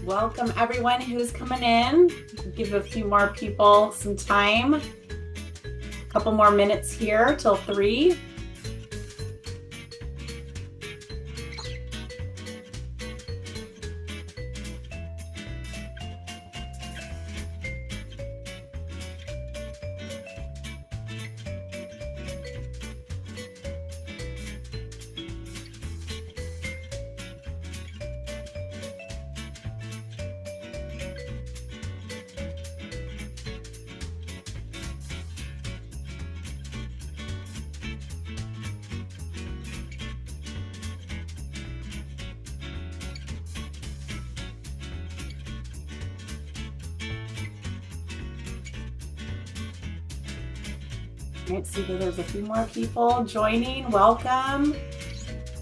Welcome everyone who's coming in. Give a few more people some time. A couple more minutes here till 3. All right, see that there's a few more people joining. Welcome.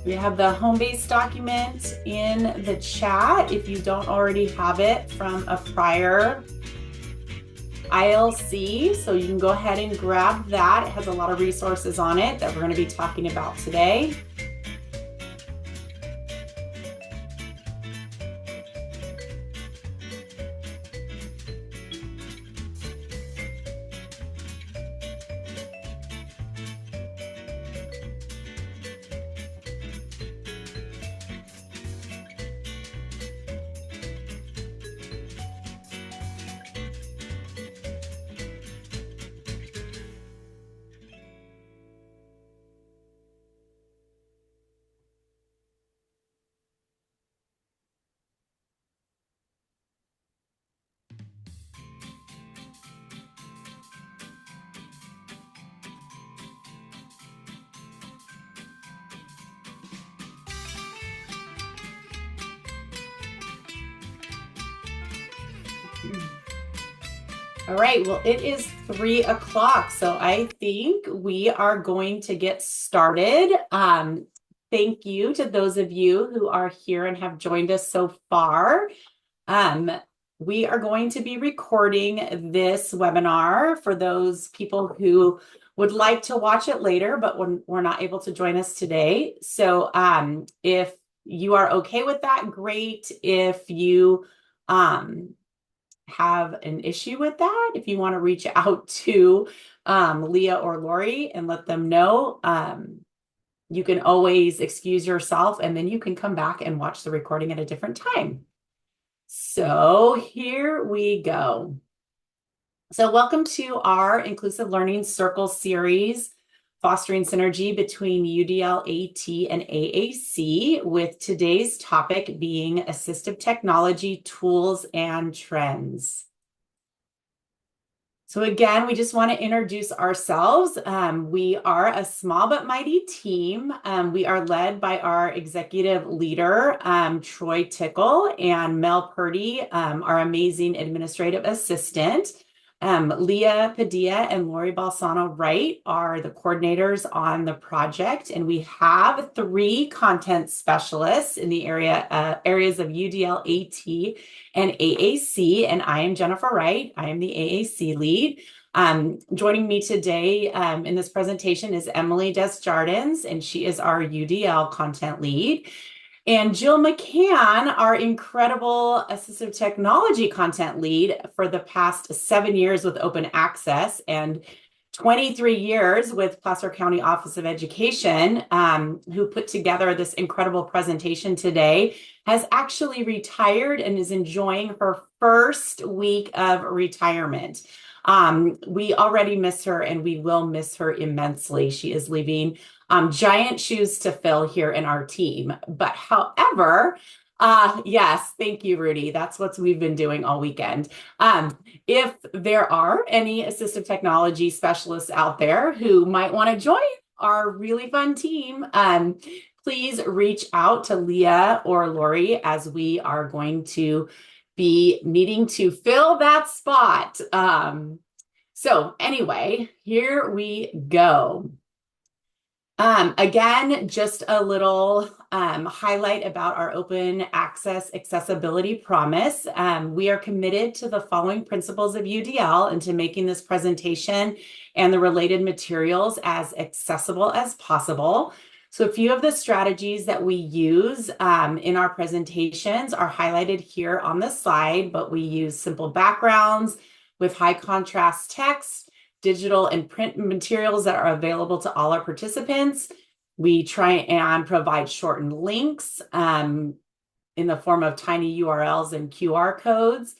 We have the home base document in the chat if you don't already have it from a prior ILC. So you can go ahead and grab that. It has a lot of resources on it that we're going to be talking about today. All right, well, it is 3 o'clock, so I think we are going to get started. Thank you to those of you who are here and have joined us so far. We are going to be recording this webinar for those people who would like to watch it later, but we're not able to join us today. So if you are okay with that, great. If you have an issue with that, if you want to reach out to Leah or Lori and let them know, you can always excuse yourself and then you can come back and watch the recording at a different time. So here we go. So welcome to our Inclusive Learning Circle series, fostering synergy between UDL, AT, and AAC, with today's topic being assistive technology tools and trends. So again, we just want to introduce ourselves. We are a small but mighty team. We are led by our executive leader, Troy Tickle, and Mel Purdy, our amazing administrative assistant. Leah Padilla and Lori Balsano Wright are the coordinators on the project, and we have 3 content specialists in the areas of UDL, AT, and AAC, and I am Jennifer Wright. I am the AAC lead. Joining me today in this presentation is Emily Desjardins, and she is our UDL content lead. And Jill McCann, our incredible assistive technology content lead for the past 7 years with Open Access and 23 years with Placer County Office of Education, who put together this incredible presentation today, has actually retired and is enjoying her first week of retirement. We already miss her and we will miss her immensely. She is leaving giant shoes to fill here in our team. But however, yes, thank you, Rudy. That's what we've been doing all weekend. If there are any assistive technology specialists out there who might want to join our really fun team, please reach out to Leah or Lori, as we are going to be needing to fill that spot. So anyway, here we go. Again, just a little highlight about our open access accessibility promise. We are committed to the following principles of UDL and to making this presentation and the related materials as accessible as possible. So a few of the strategies that we use in our presentations are highlighted here on the slide, but we use simple backgrounds with high contrast text, digital and print materials that are available to all our participants. We try and provide shortened links in the form of tiny URLs and QR codes.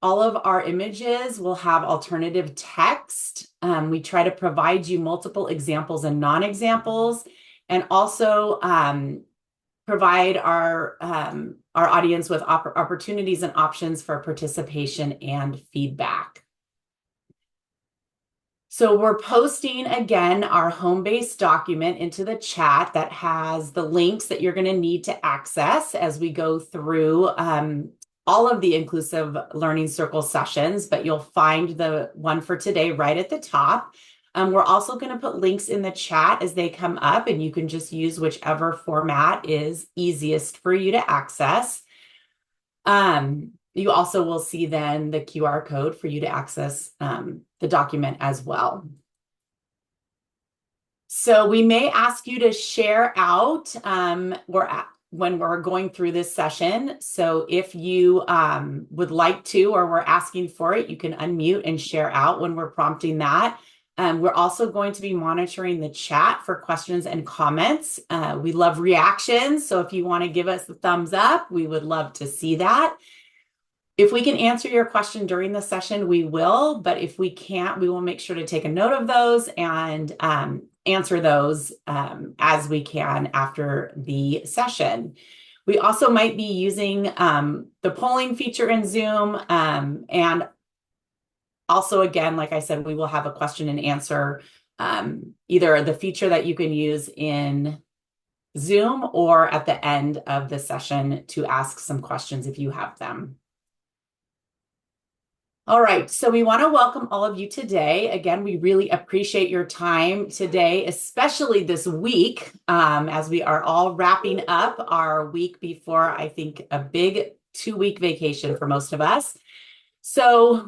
All of our images will have alternative text. We try to provide you multiple examples and non-examples, and also provide our audience with opportunities and options for participation and feedback. So we're posting, again, our home-based document into the chat that has the links that you're going to need to access as we go through all of the Inclusive Learning Circle sessions, but you'll find the one for today right at the top. We're also going to put links in the chat as they come up, and you can just use whichever format is easiest for you to access. You also will see then the QR code for you to access the document as well. So we may ask you to share out when we're going through this session. So if you would like to, or we're asking for it, you can unmute and share out when we're prompting that. We're also going to be monitoring the chat for questions and comments. We love reactions. So if you want to give us a thumbs up, we would love to see that. If we can answer your question during the session, we will, but if we can't, we will make sure to take a note of those and answer those as we can after the session. We also might be using the polling feature in Zoom, and also, again, like I said, we will have a question and answer, either the feature that you can use in Zoom or at the end of the session to ask some questions if you have them. All right, so we want to welcome all of you today. Again, we really appreciate your time today, especially this week, as we are all wrapping up our week before, I think, a big 2-week vacation for most of us. So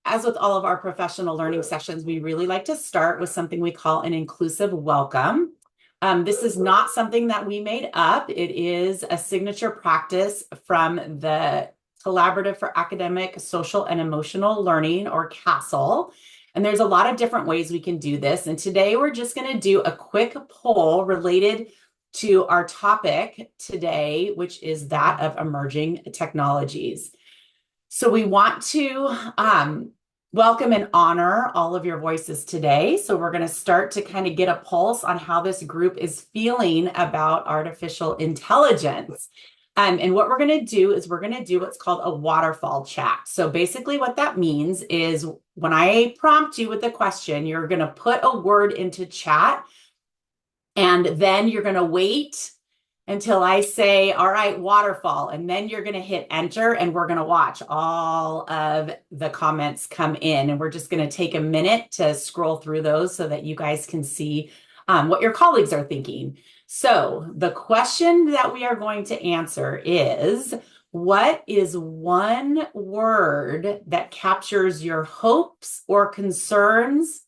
as with all of our professional learning sessions, we really like to start with something we call an inclusive welcome. This is not something that we made up. It is a signature practice from the Collaborative for Academic, Social, and Emotional Learning, or CASEL. And there's a lot of different ways we can do this. And today we're just going to do a quick poll related to our topic today, which is that of emerging technologies. So we want to welcome and honor all of your voices today. So we're going to start to kind of get a pulse on how this group is feeling about artificial intelligence. And what we're going to do is we're going to do what's called a waterfall chat. So basically what that means is when I prompt you with the question, you're going to put a word into chat, and then you're going to wait until I say, all right, waterfall, and then you're going to hit enter, and we're going to watch all of the comments come in. And we're just going to take a minute to scroll through those so that you guys can see what your colleagues are thinking. So the question that we are going to answer is, what is one word that captures your hopes or concerns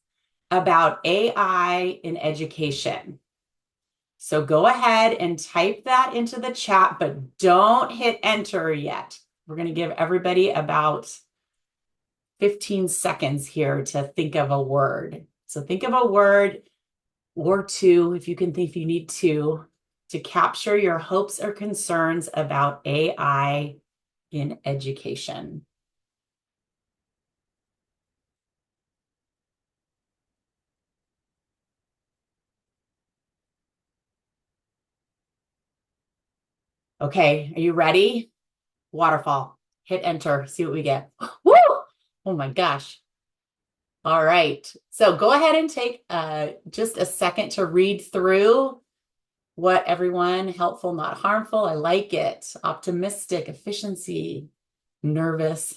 about AI in education? So go ahead and type that into the chat, but don't hit enter yet. We're going to give everybody about 15 seconds here to think of a word. So think of a word or two, if you can think you need to capture your hopes or concerns about AI in education. Okay, are you ready? Waterfall. Hit enter, see what we get. Woo! Oh my gosh. All right, so go ahead and take just a second to read through what everyone, helpful, not harmful. I like it. Optimistic, efficiency, nervous.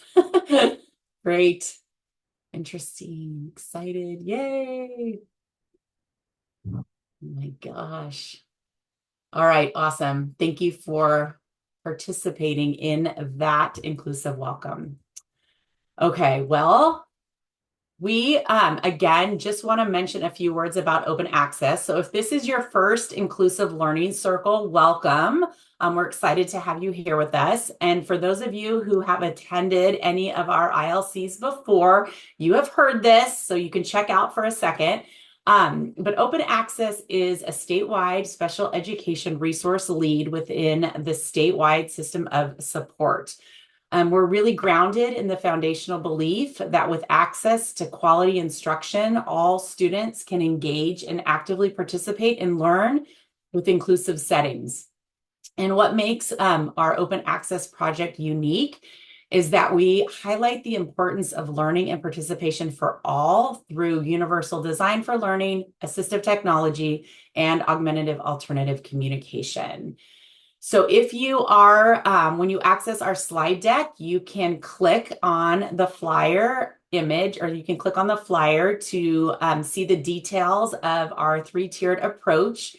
Great, interesting, excited, yay. Oh my gosh. All right, awesome. Thank you for participating in that inclusive welcome. Okay, well, We, again, just want to mention a few words about open access. So if this is your first inclusive learning circle, welcome. We're excited to have you here with us. And for those of you who have attended any of our ILCs before, you have heard this, so you can check out for a second. But open access is a statewide special education resource lead within the statewide system of support. We're really grounded in the foundational belief that with access to quality instruction, all students can engage and actively participate and learn with inclusive settings. And what makes our open access project unique is that we highlight the importance of learning and participation for all through universal design for learning, assistive technology, and augmentative alternative communication. So if you are, when you access our slide deck, you can click on the flyer image, or you can click on the flyer to see the details of our three-tiered approach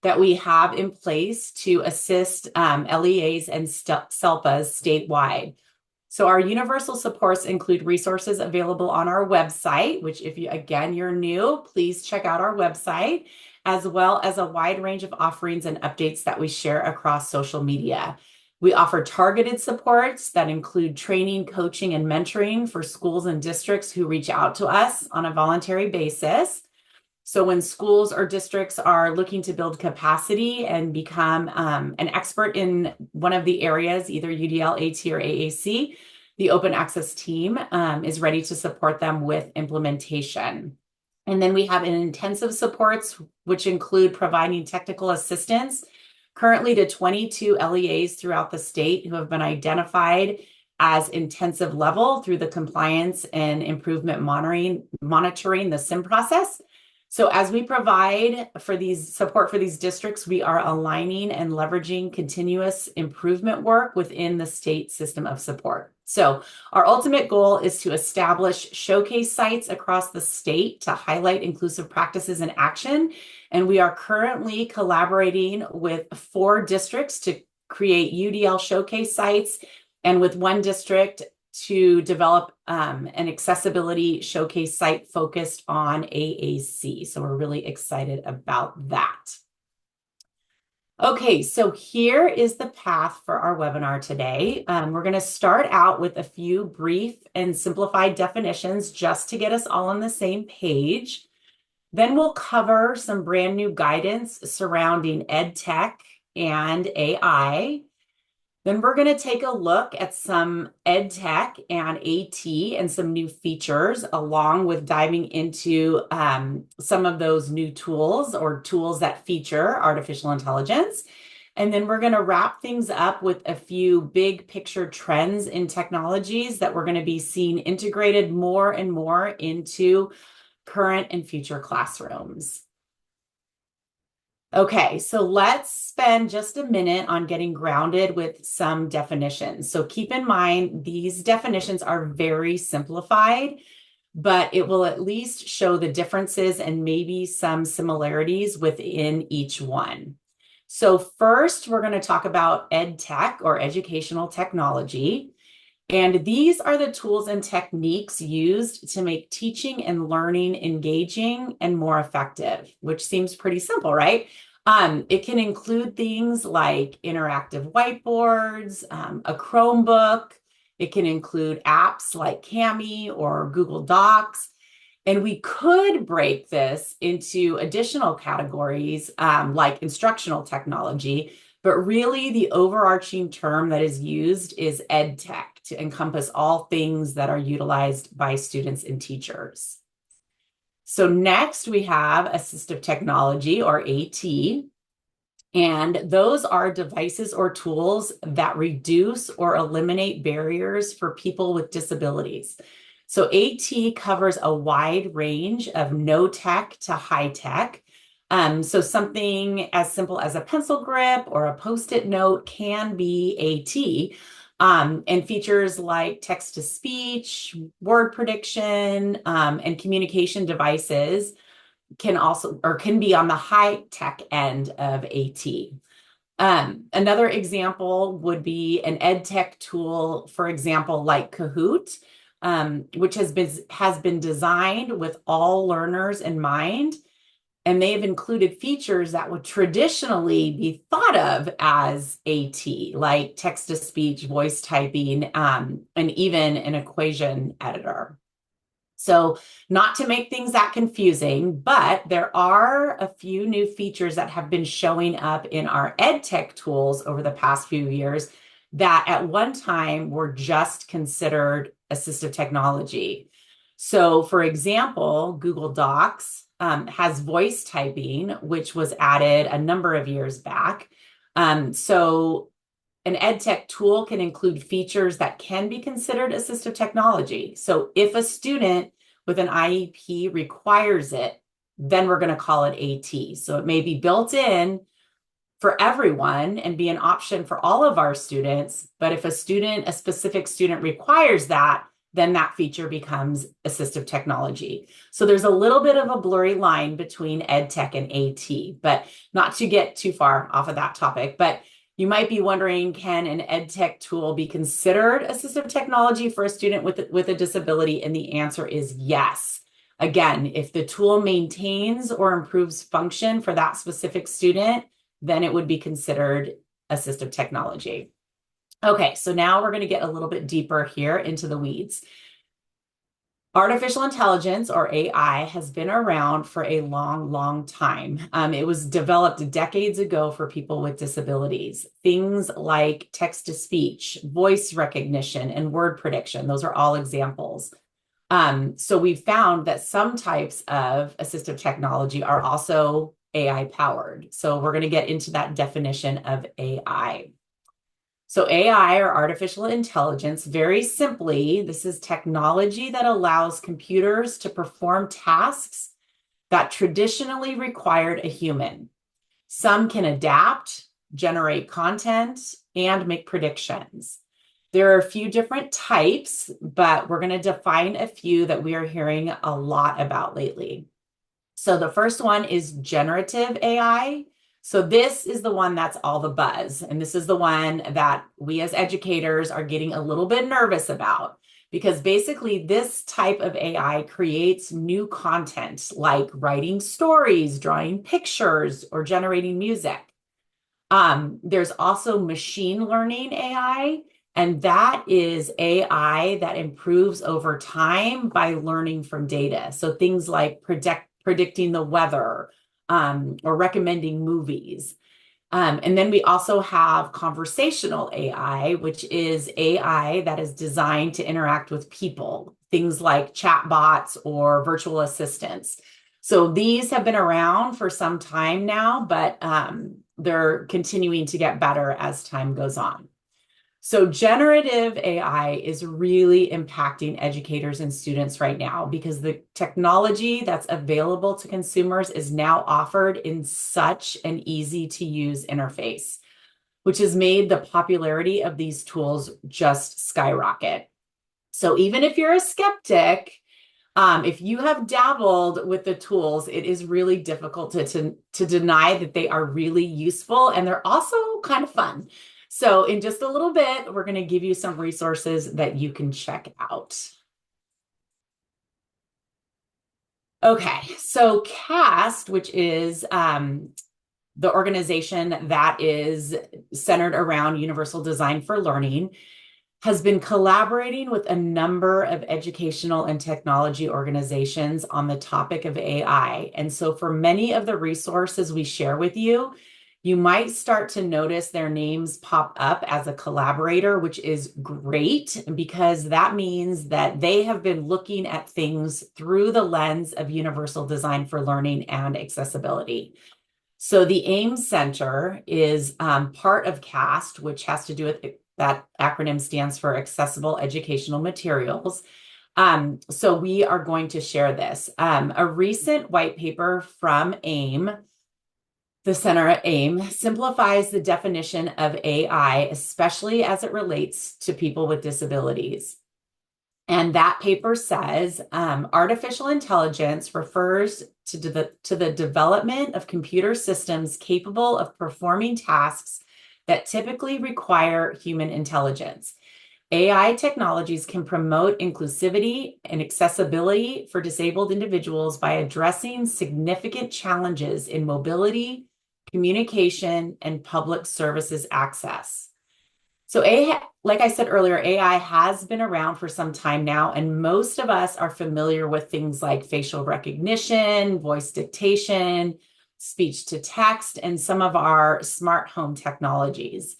that we have in place to assist LEAs and SELPAs statewide. So our universal supports include resources available on our website, which if you, again, you're new, please check out our website, as well as a wide range of offerings and updates that we share across social media. We offer targeted supports that include training, coaching, and mentoring for schools and districts who reach out to us on a voluntary basis. So when schools or districts are looking to build capacity and become an expert in one of the areas, either UDL, AT, or AAC, the open access team is ready to support them with implementation. And then we have an intensive supports, which include providing technical assistance currently to 22 LEAs throughout the state who have been identified as intensive level through the compliance and improvement monitoring the SIM process. So as we provide for these support for these districts, we are aligning and leveraging continuous improvement work within the state system of support. So our ultimate goal is to establish showcase sites across the state to highlight inclusive practices in action. And we are currently collaborating with 4 districts to create UDL showcase sites, and with 1 district to develop an accessibility showcase site focused on AAC. So we're really excited about that. Okay, so here is the path for our webinar today. We're going to start out with a few brief and simplified definitions just to get us all on the same page. Then we'll cover some brand new guidance surrounding ed tech and AI. Then we're going to take a look at some ed tech and AT and some new features, along with diving into some of those new tools or tools that feature artificial intelligence. And then we're going to wrap things up with a few big picture trends in technologies that we're going to be seeing integrated more and more into current and future classrooms. Okay, so let's spend just a minute on getting grounded with some definitions. So keep in mind, these definitions are very simplified, but it will at least show the differences and maybe some similarities within each one. So first, we're going to talk about ed tech or educational technology. And these are the tools and techniques used to make teaching and learning engaging and more effective, which seems pretty simple, right? It can include things like interactive whiteboards, a Chromebook. It can include apps like Kami or Google Docs. And we could break this into additional categories like instructional technology, but really the overarching term that is used is ed tech to encompass all things that are utilized by students and teachers. So next we have assistive technology or AT, and those are devices or tools that reduce or eliminate barriers for people with disabilities. So AT covers a wide range of no tech to high tech. So something as simple as a pencil grip or a Post-it note can be AT. And features like text-to-speech, word prediction, and communication devices can be on the high-tech end of AT. Another example would be an ed tech tool, for example, like Kahoot, which has been designed with all learners in mind. And they've included features that would traditionally be thought of as AT, like text to speech, voice typing, and even an equation editor. So, not to make things that confusing, but there are a few new features that have been showing up in our ed tech tools over the past few years that at one time were just considered assistive technology. So, for example, Google Docs has voice typing, which was added a number of years back. So, an ed tech tool can include features that can be considered assistive technology. So if a student with an IEP requires it, then we're going to call it AT. So it may be built in for everyone and be an option for all of our students. But if a specific student requires that, then that feature becomes assistive technology. So there's a little bit of a blurry line between ed tech and AT, but not to get too far off of that topic. But you might be wondering, can an ed tech tool be considered assistive technology for a student with a disability? And the answer is yes. Again, if the tool maintains or improves function for that specific student, then it would be considered assistive technology. Okay, so now we're going to get a little bit deeper here into the weeds. Artificial intelligence, or AI, has been around for a long, long time. It was developed decades ago for people with disabilities. Things like text-to-speech, voice recognition, and word prediction, those are all examples. So we've found that some types of assistive technology are also AI-powered. So we're going to get into that definition of AI. So AI, or artificial intelligence, very simply, this is technology that allows computers to perform tasks that traditionally required a human. Some can adapt, generate content, and make predictions. There are a few different types, but we're going to define a few that we are hearing a lot about lately. So the first one is generative AI. So this is the one that's all the buzz. And this is the one that we as educators are getting a little bit nervous about, because basically this type of AI creates new content like writing stories, drawing pictures, or generating music. There's also machine learning AI, and that is AI that improves over time by learning from data. So things like predicting the weather, or recommending movies. And then we also have conversational AI, which is AI that is designed to interact with people, things like chatbots or virtual assistants. So these have been around for some time now, but they're continuing to get better as time goes on. So generative AI is really impacting educators and students right now because the technology that's available to consumers is now offered in such an easy to use interface, which has made the popularity of these tools just skyrocket. So even if you're a skeptic, if you have dabbled with the tools, it is really difficult to deny that they are really useful, and they're also kind of fun. So in just a little bit, we're going to give you some resources that you can check out. Okay, so CAST, which is the organization that is centered around Universal Design for Learning, has been collaborating with a number of educational and technology organizations on the topic of AI. And so for many of the resources we share with you, you might start to notice their names pop up as a collaborator, which is great because that means that they have been looking at things through the lens of Universal Design for Learning and accessibility. So the AIMS Center is part of CAST, which has to do with that acronym stands for Accessible Educational Materials. So we are going to share this. A recent white paper from AIM, the center at AIM, simplifies the definition of AI, especially as it relates to people with disabilities. And that paper says artificial intelligence refers to the development of computer systems capable of performing tasks that typically require human intelligence. AI technologies can promote inclusivity and accessibility for disabled individuals by addressing significant challenges in mobility, communication, and public services access. So like I said earlier, AI has been around for some time now, and most of us are familiar with things like facial recognition, voice dictation, speech to text, and some of our smart home technologies.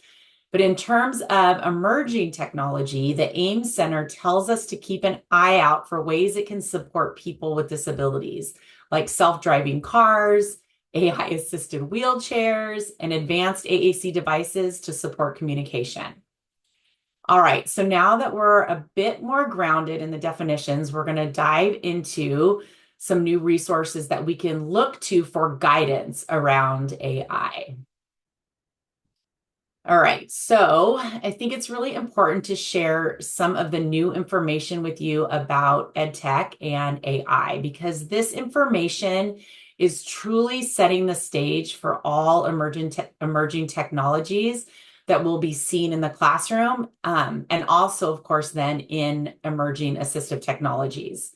But in terms of emerging technology, the AIMS Center tells us to keep an eye out for ways it can support people with disabilities, like self-driving cars, AI-assisted wheelchairs, and advanced AAC devices to support communication. All right, so now that we're a bit more grounded in the definitions, we're going to dive into some new resources that we can look to for guidance around AI. All right, so I think it's really important to share some of the new information with you about EdTech and AI, because this information is truly setting the stage for all emerging technologies that will be seen in the classroom, and also, of course, then in emerging assistive technologies.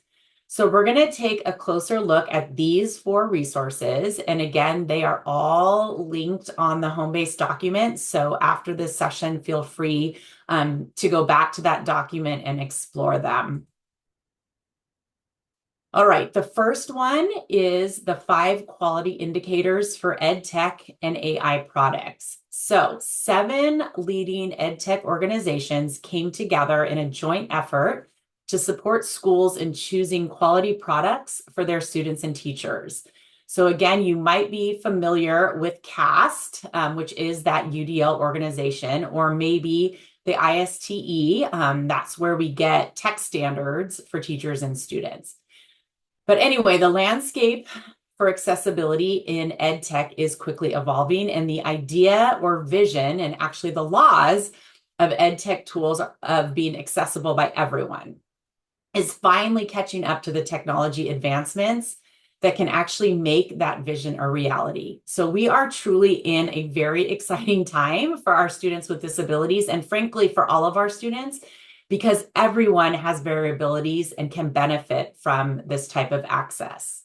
So we're going to take a closer look at these 4 resources. And again, they are all linked on the home-based document. So after this session, feel free to go back to that document and explore them. All right, the first one is the 5 quality indicators for EdTech and AI products. So 7 leading EdTech organizations came together in a joint effort to support schools in choosing quality products for their students and teachers. So again, you might be familiar with CAST, which is that UDL organization, or maybe the ISTE. That's where we get tech standards for teachers and students. But anyway, the landscape for accessibility in EdTech is quickly evolving, and the idea or vision, and actually the laws of EdTech tools of being accessible by everyone, is finally catching up to the technology advancements that can actually make that vision a reality. So we are truly in a very exciting time for our students with disabilities, and frankly, for all of our students, because everyone has variabilities and can benefit from this type of access.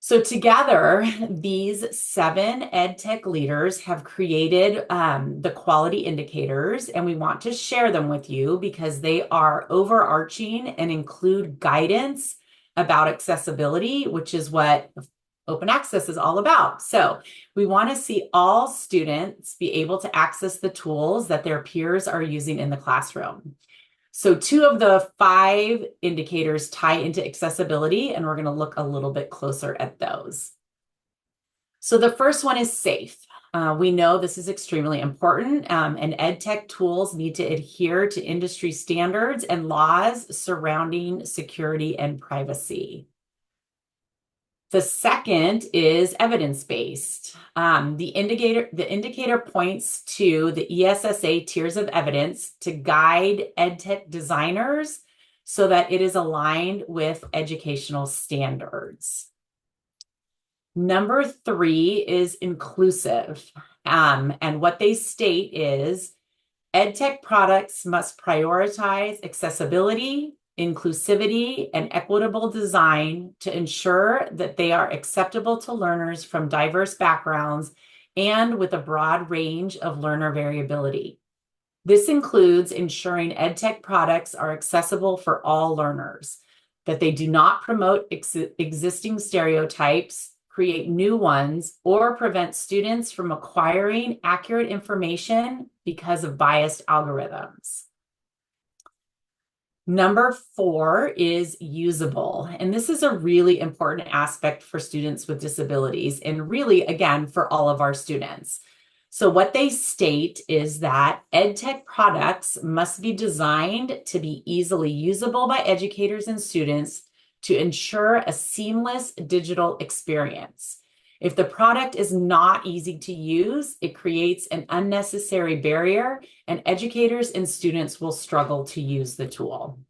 So together, these 7 EdTech leaders have created the quality indicators, and we want to share them with you because they are overarching and include guidance about accessibility, which is what open access is all about. So we want to see all students be able to access the tools that their peers are using in the classroom. So 2 of the 5 indicators tie into accessibility, and we're going to look a little bit closer at those. So the first one is safe. We know this is extremely important, and EdTech tools need to adhere to industry standards and laws surrounding security and privacy. The second is evidence-based. The indicator points to the ESSA tiers of evidence to guide EdTech designers so that it is aligned with educational standards. Number 3 is inclusive. And what they state is EdTech products must prioritize accessibility, inclusivity, and equitable design to ensure that they are acceptable to learners from diverse backgrounds and with a broad range of learner variability. This includes ensuring EdTech products are accessible for all learners, that they do not promote existing stereotypes, create new ones, or prevent students from acquiring accurate information because of biased algorithms. Number 4 is usable. And this is a really important aspect for students with disabilities, and really, again, for all of our students. So what they state is that EdTech products must be designed to be easily usable by educators and students to ensure a seamless digital experience. If the product is not easy to use, it creates an unnecessary barrier, and educators and students will struggle to use the tool.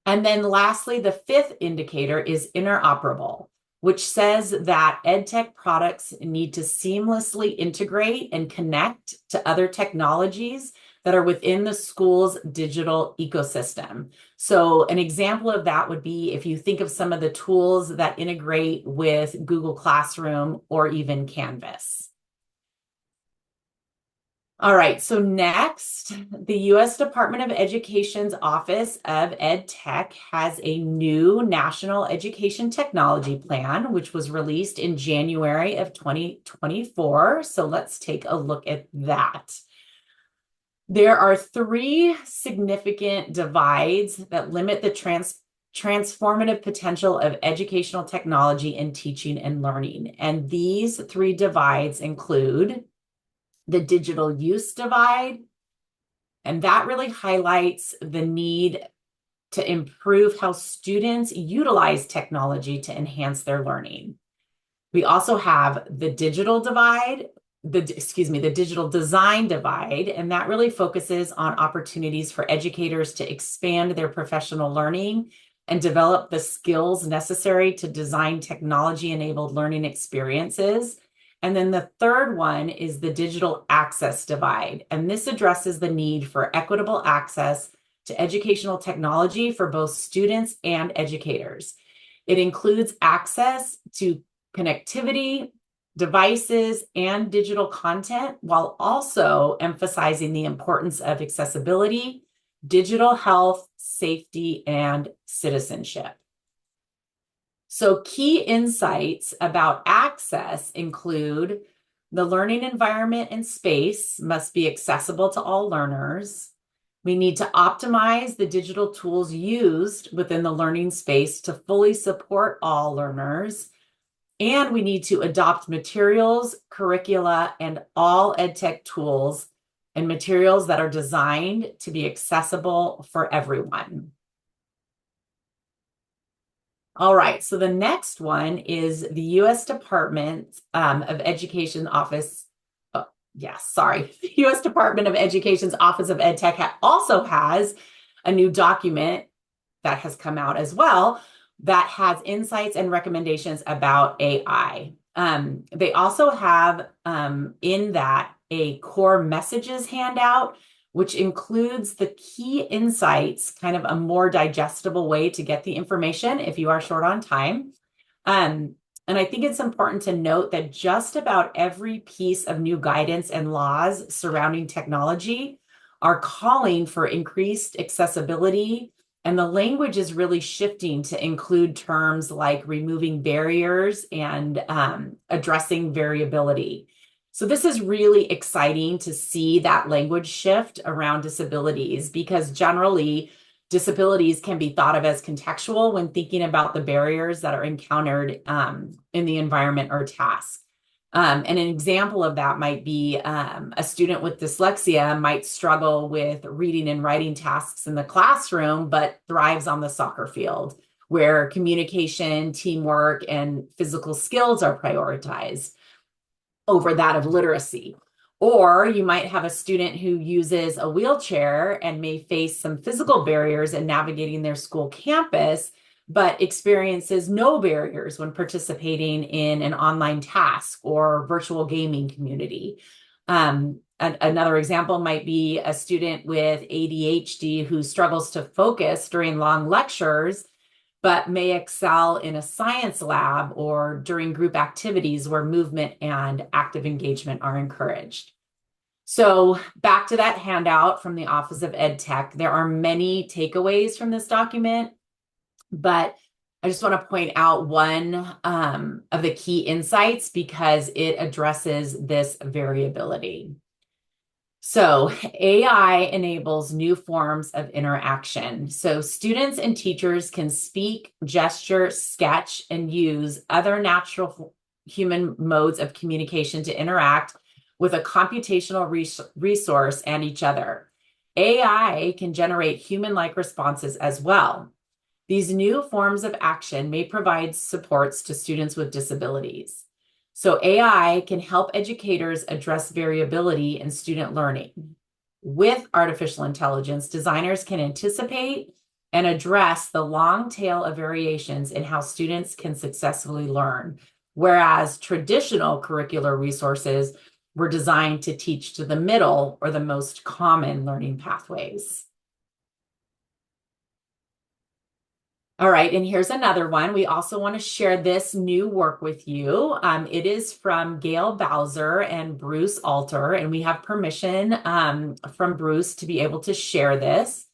And then lastly, the 5th indicator is interoperable, which says that EdTech products need to seamlessly integrate and connect to other technologies that are within the school's digital ecosystem. So an example of that would be if you think of some of the tools that integrate with Google Classroom or even Canvas. All right, so next, the U.S. Department of Education's Office of Ed Tech has a new National Education Technology Plan, which was released in January of 2024. So let's take a look at that. There are three significant divides that limit the transformative potential of educational technology in teaching and learning. And these three divides include the digital use divide, and that really highlights the need to improve how students utilize technology to enhance their learning. We also have the digital divide, the digital design divide, and that really focuses on opportunities for educators to expand their professional learning and develop the skills necessary to design technology-enabled learning experiences. And then the third one is the digital access divide, and this addresses the need for equitable access to educational technology for both students and educators. It includes access to connectivity, devices, and digital content, while also emphasizing the importance of accessibility, digital health, safety, and citizenship. So key insights about access include the learning environment and space must be accessible to all learners. We need to optimize the digital tools used within the learning space to fully support all learners. And we need to adopt materials, curricula, and all EdTech tools and materials that are designed to be accessible for everyone. All right, so the next one is the U.S. Department of Education Office. The U.S. Department of Education's Office of Ed Tech also has a new document that has come out as well that has insights and recommendations about AI. They also have in that a core messages handout, which includes the key insights, kind of a more digestible way to get the information if you are short on time. And I think it's important to note that just about every piece of new guidance and laws surrounding technology are calling for increased accessibility, and the language is really shifting to include terms like removing barriers and addressing variability. So this is really exciting to see that language shift around disabilities, because generally disabilities can be thought of as contextual when thinking about the barriers that are encountered in the environment or task. And an example of that might be a student with dyslexia might struggle with reading and writing tasks in the classroom, but thrives on the soccer field, where communication, teamwork, and physical skills are prioritized over that of literacy. Or you might have a student who uses a wheelchair and may face some physical barriers in navigating their school campus, but experiences no barriers when participating in an online task or virtual gaming community. Another example might be a student with ADHD who struggles to focus during long lectures, but may excel in a science lab or during group activities where movement and active engagement are encouraged. So back to that handout from the Office of Ed Tech, there are many takeaways from this document, but I just want to point out one of the key insights because it addresses this variability. So AI enables new forms of interaction. So students and teachers can speak, gesture, sketch, and use other natural human modes of communication to interact with a computational resource and each other. AI can generate human-like responses as well. These new forms of action may provide supports to students with disabilities. So AI can help educators address variability in student learning. With artificial intelligence, designers can anticipate and address the long tail of variations in how students can successfully learn, whereas traditional curricular resources were designed to teach to the middle or the most common learning pathways. All right, and here's another one. We also want to share this new work with you. It is from Gail Bowser and Bruce Alter, and we have permission from Bruce to be able to share this.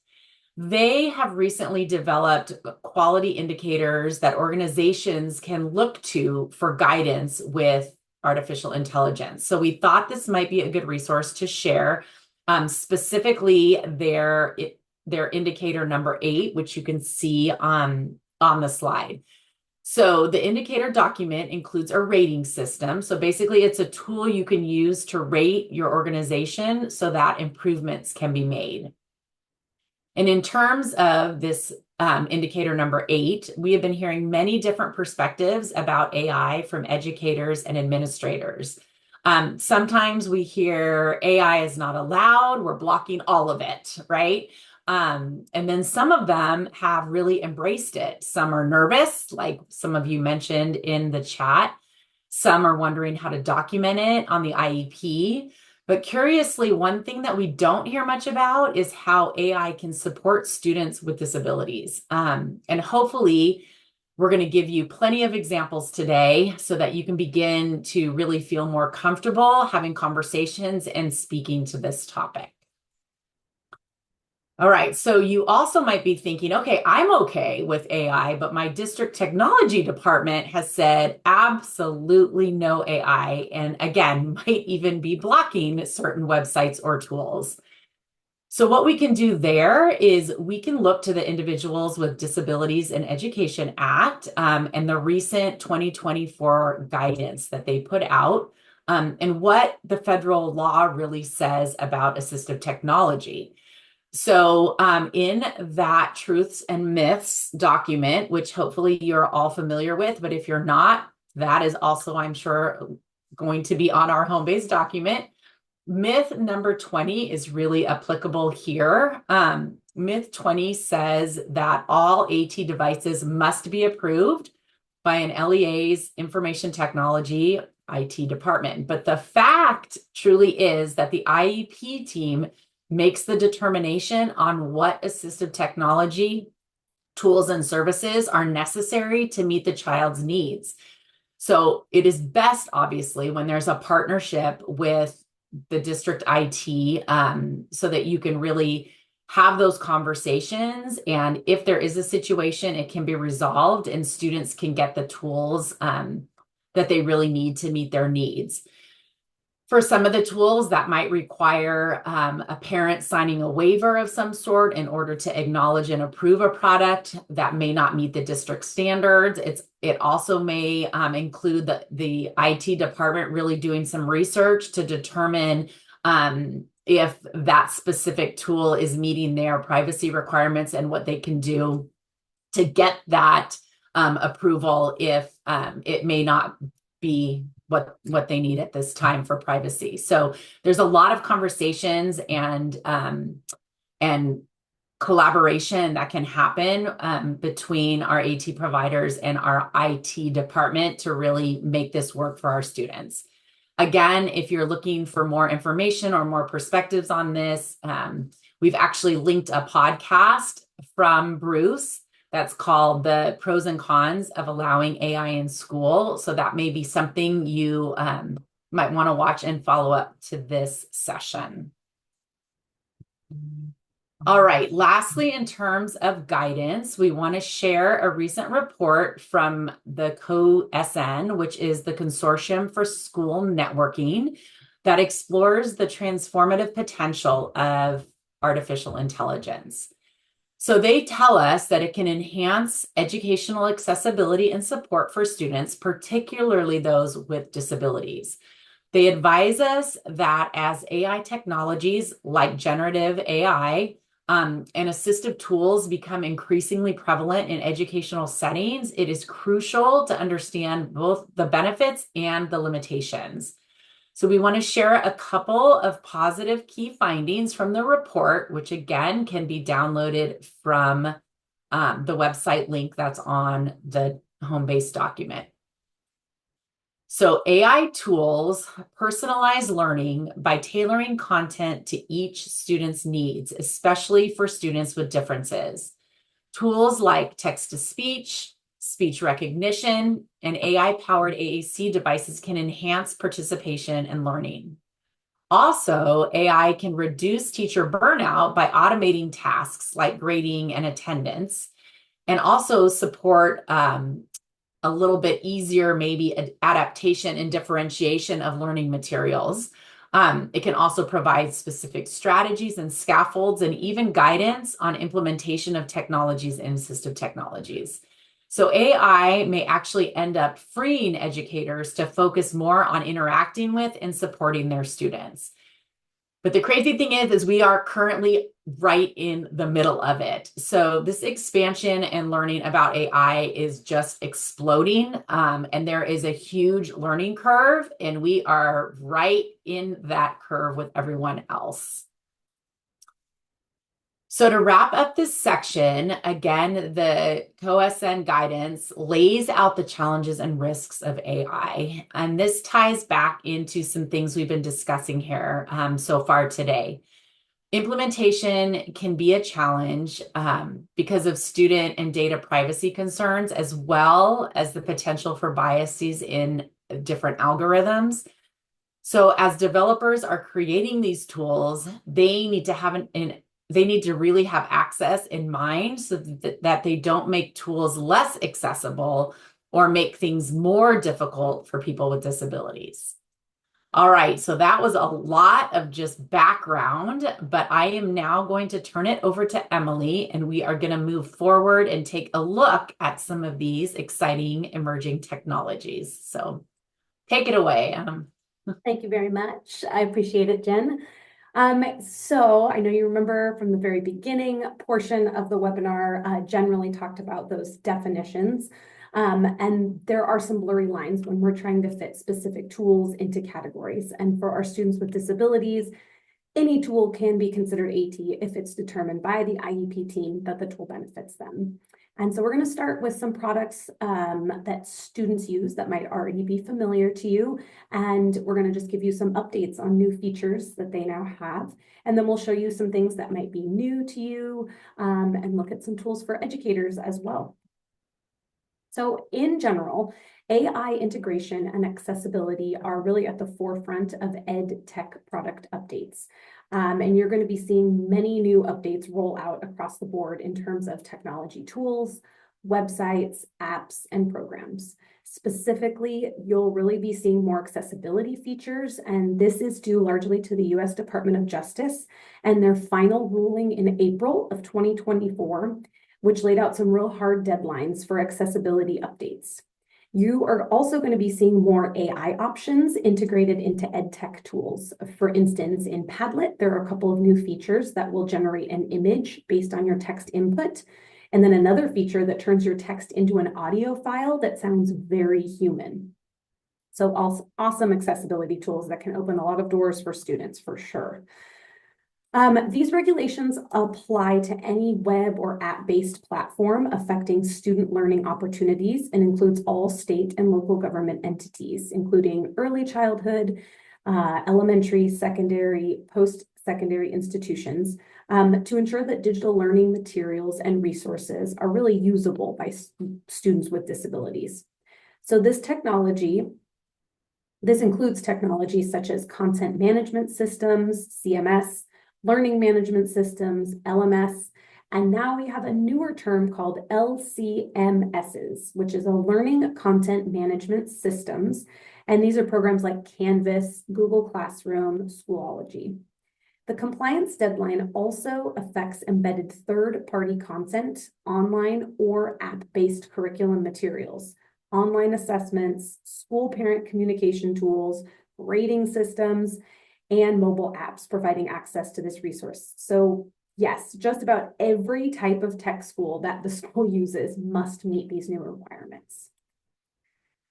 They have recently developed quality indicators that organizations can look to for guidance with artificial intelligence. So we thought this might be a good resource to share, specifically their indicator number 8, which you can see on the slide. So the indicator document includes a rating system. So basically, it's a tool you can use to rate your organization so that improvements can be made. And in terms of this indicator number 8, we have been hearing many different perspectives about AI from educators and administrators. Sometimes we hear AI is not allowed, we're blocking all of it, right? And then some of them have really embraced it. Some are nervous, like some of you mentioned in the chat. Some are wondering how to document it on the IEP. But curiously, one thing that we don't hear much about is how AI can support students with disabilities. And hopefully, we're going to give you plenty of examples today so that you can begin to really feel more comfortable having conversations and speaking to this topic. All right, so you also might be thinking, okay, I'm okay with AI, but my district technology department has said absolutely no AI, and again, might even be blocking certain websites or tools. So what we can do there is we can look to the Individuals with Disabilities in Education Act and the recent 2024 guidance that they put out, and what the federal law really says about assistive technology. So in that Truths and Myths document, which hopefully you're all familiar with, but if you're not, that is also, I'm sure, going to be on our home-based document. Myth number 20 is really applicable here. Myth 20 says that all AT devices must be approved by an LEA's Information Technology IT department. But the fact truly is that the IEP team makes the determination on what assistive technology tools and services are necessary to meet the child's needs. So it is best, obviously, when there's a partnership with the district IT so that you can really have those conversations. And if there is a situation, it can be resolved and students can get the tools that they really need to meet their needs. For some of the tools, that might require a parent signing a waiver of some sort in order to acknowledge and approve a product that may not meet the district standards. It also may include the IT department really doing some research to determine if that specific tool is meeting their privacy requirements and what they can do to get that approval if it may not be what they need at this time for privacy. So there's a lot of conversations and collaboration that can happen between our AT providers and our IT department to really make this work for our students. Again, if you're looking for more information or more perspectives on this, we've actually linked a podcast from Bruce that's called The Pros and Cons of Allowing AI in School. So that may be something you might want to watch and follow up to this session. All right, lastly, in terms of guidance, we want to share a recent report from the CoSN, which is the Consortium for School Networking, that explores the transformative potential of artificial intelligence. So they tell us that it can enhance educational accessibility and support for students, particularly those with disabilities. They advise us that as AI technologies like generative AI and assistive tools become increasingly prevalent in educational settings, it is crucial to understand both the benefits and the limitations. So we want to share a couple of positive key findings from the report, which again can be downloaded from the website link that's on the home-based document. So AI tools personalize learning by tailoring content to each student's needs, especially for students with differences. Tools like text-to-speech, speech recognition, and AI-powered AAC devices can enhance participation and learning. Also, AI can reduce teacher burnout by automating tasks like grading and attendance, and also support a little bit easier, maybe adaptation and differentiation of learning materials. It can also provide specific strategies and scaffolds and even guidance on implementation of technologies and assistive technologies. So AI may actually end up freeing educators to focus more on interacting with and supporting their students. But the crazy thing is we are currently right in the middle of it. So this expansion and learning about AI is just exploding. And there is a huge learning curve, and we are right in that curve with everyone else. So to wrap up this section, again, the CoSN guidance lays out the challenges and risks of AI. And this ties back into some things we've been discussing here so far today. Implementation can be a challenge because of student and data privacy concerns, as well as the potential for biases in different algorithms. So as developers are creating these tools, they need to really have access in mind so that they don't make tools less accessible or make things more difficult for people with disabilities. All right, so that was a lot of just background, but I am now going to turn it over to Emily, and we are going to move forward and take a look at some of these exciting emerging technologies. So take it away. Thank you very much. I appreciate it, Jen. So I know you remember from the very beginning portion of the webinar, Jen really talked about those definitions. And there are some blurry lines when we're trying to fit specific tools into categories. And for our students with disabilities, any tool can be considered AT if it's determined by the IEP team that the tool benefits them. And so we're going to start with some products that students use that might already be familiar to you. And we're going to just give you some updates on new features that they now have. And then we'll show you some things that might be new to you and look at some tools for educators as well. So in general, AI integration and accessibility are really at the forefront of ed tech product updates. And you're going to be seeing many new updates roll out across the board in terms of technology tools, websites, apps, and programs. Specifically, you'll really be seeing more accessibility features, and this is due largely to the US Department of Justice and their final ruling in April of 2024, which laid out some real hard deadlines for accessibility updates. You are also going to be seeing more AI options integrated into EdTech tools. For instance, in Padlet, there are a couple of new features that will generate an image based on your text input, and then another feature that turns your text into an audio file that sounds very human. So awesome accessibility tools that can open a lot of doors for students for sure. These regulations apply to any web or app-based platform affecting student learning opportunities and includes all state and local government entities, including early childhood, elementary, secondary, post-secondary institutions, to ensure that digital learning materials and resources are really usable by students with disabilities. So this includes technologies such as content management systems, CMS, learning management systems, LMS, and now we have a newer term called LCMSs, which is a learning content management systems. And these are programs like Canvas, Google Classroom, Schoology. The compliance deadline also affects embedded third-party content, online or app-based curriculum materials, online assessments, school parent communication tools, grading systems, and mobile apps providing access to this resource. So yes, just about every type of tech school that the school uses must meet these new requirements.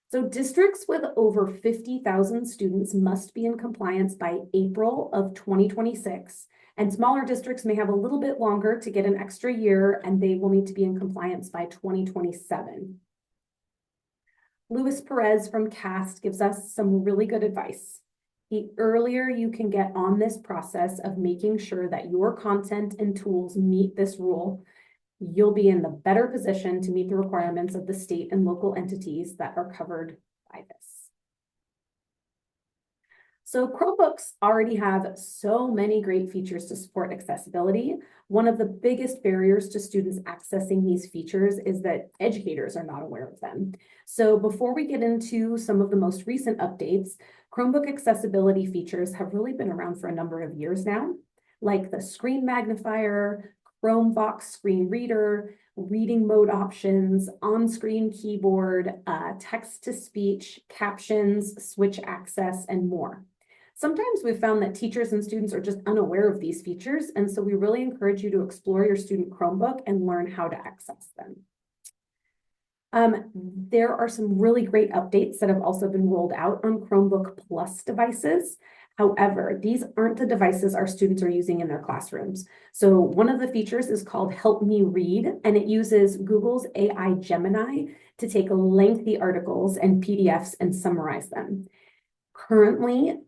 So districts with over 50,000 students must be in compliance by April of 2026, and smaller districts may have a little bit longer to get an extra year, and they will need to be in compliance by 2027. Luis Perez from CAST gives us some really good advice. The earlier you can get on this process of making sure that your content and tools meet this rule, you'll be in the better position to meet the requirements of the state and local entities that are covered by this. So Chromebooks already have so many great features to support accessibility. One of the biggest barriers to students accessing these features is that educators are not aware of them. So before we get into some of the most recent updates, Chromebook accessibility features have really been around for a number of years now, like the screen magnifier, Chromebox screen reader, reading mode options, on-screen keyboard, text-to-speech, captions, switch access, and more. Sometimes we've found that teachers and students are just unaware of these features, and so we really encourage you to explore your student Chromebook and learn how to access them. There are some really great updates that have also been rolled out on Chromebook Plus devices. However, these aren't the devices our students are using in their classrooms. So one of the features is called Help Me Read, and it uses Google's AI Gemini to take lengthy articles and PDFs and summarize them. Currently,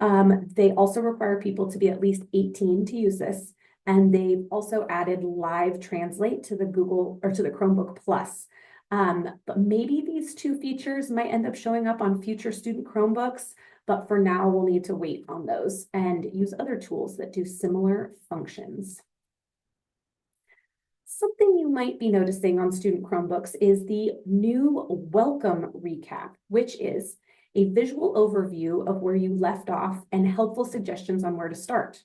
they also require people to be at least 18 to use this, and they've also added live translate to the Google or to the Chromebook Plus. But maybe these two features might end up showing up on future student Chromebooks, but for now we'll need to wait on those and use other tools that do similar functions. Something you might be noticing on student Chromebooks is the new Welcome Recap, which is a visual overview of where you left off and helpful suggestions on where to start.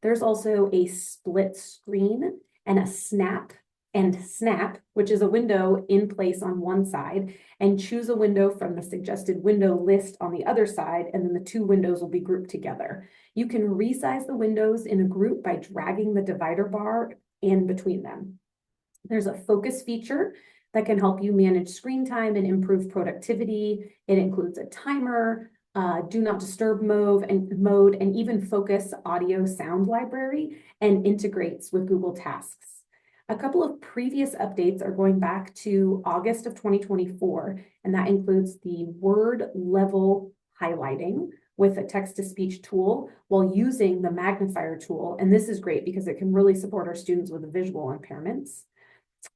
There's also a split screen and a snap, which is a window in place on one side, and choose a window from the suggested window list on the other side, and then the two windows will be grouped together. You can resize the windows in a group by dragging the divider bar in between them. There's a focus feature that can help you manage screen time and improve productivity. It includes a timer, do not disturb mode, and even focus audio sound library, and integrates with Google Tasks. A couple of previous updates are going back to August of 2024, and that includes the word level highlighting with a text-to-speech tool while using the magnifier tool. And this is great because it can really support our students with visual impairments.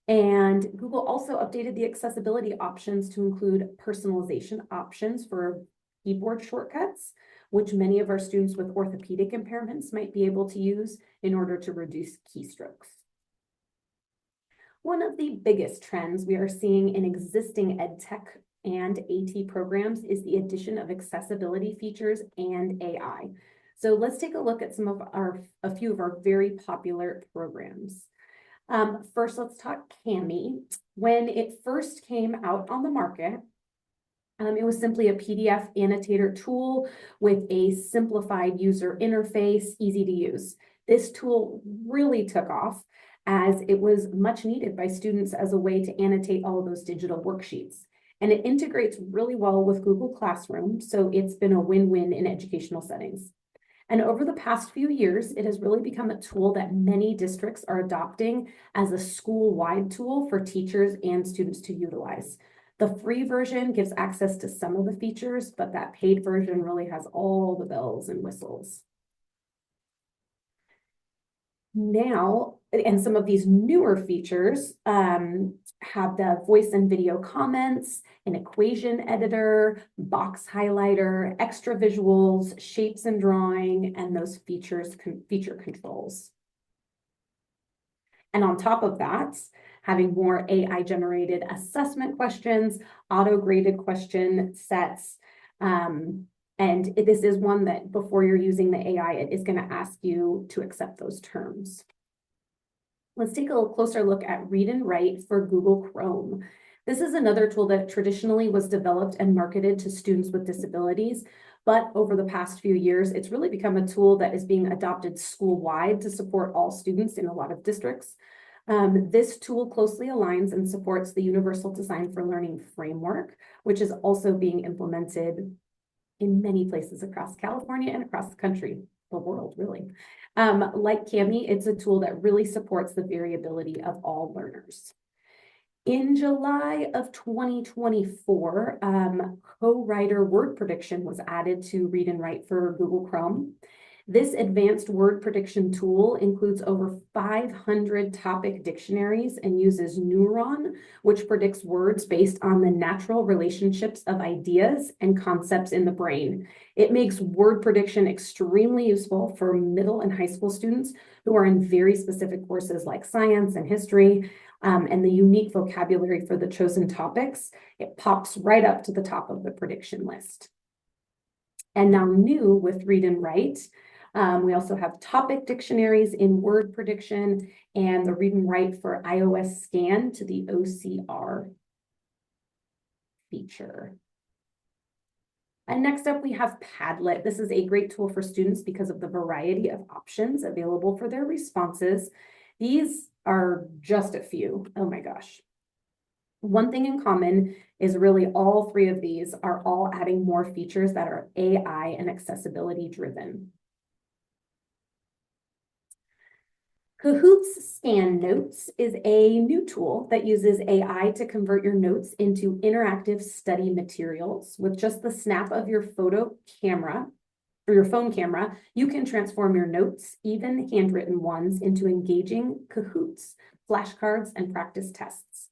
And Google also updated the accessibility options to include personalization options for keyboard shortcuts, which many of our students with orthopedic impairments might be able to use in order to reduce keystrokes. One of the biggest trends we are seeing in existing EdTech and AT programs is the addition of accessibility features and AI. So let's take a look at a few of our very popular programs. First, let's talk Cami. When it first came out on the market, it was simply a PDF annotator tool with a simplified user interface, easy to use. This tool really took off as it was much needed by students as a way to annotate all of those digital worksheets. And it integrates really well with Google Classroom, so it's been a win-win in educational settings. And over the past few years, it has really become a tool that many districts are adopting as a school-wide tool for teachers and students to utilize. The free version gives access to some of the features, but that paid version really has all the bells and whistles. Now, and some of these newer features have the voice and video comments, an equation editor, box highlighter, extra visuals, shapes and drawing, and those feature controls. And on top of that, having more AI-generated assessment questions, auto-graded question sets, and this is one that before you're using the AI, it is going to ask you to accept those terms. Let's take a closer look at Read and Write for Google Chrome. This is another tool that traditionally was developed and marketed to students with disabilities, but over the past few years, it's really become a tool that is being adopted school-wide to support all students in a lot of districts. This tool closely aligns and supports the Universal Design for Learning framework, which is also being implemented in many places across California and across the country, the world, really. Like Cami, it's a tool that really supports the variability of all learners. In July of 2024, co-writer word prediction was added to Read and Write for Google Chrome. This advanced word prediction tool includes over 500 topic dictionaries and uses Neuron, which predicts words based on the natural relationships of ideas and concepts in the brain. It makes word prediction extremely useful for middle and high school students who are in very specific courses like science and history. And the unique vocabulary for the chosen topics, it pops right up to the top of the prediction list. And now new with Read and Write, we also have topic dictionaries in word prediction and the Read and Write for iOS scan to the OCR feature. And next up, we have Padlet. This is a great tool for students because of the variety of options available for their responses. These are just a few. Oh my gosh. One thing in common is really all three of these are all adding more features that are AI and accessibility driven. Kahoot's Scan Notes is a new tool that uses AI to convert your notes into interactive study materials. With just the snap of your photo camera or your phone camera, you can transform your notes, even handwritten ones, into engaging Kahoots, flashcards, and practice tests.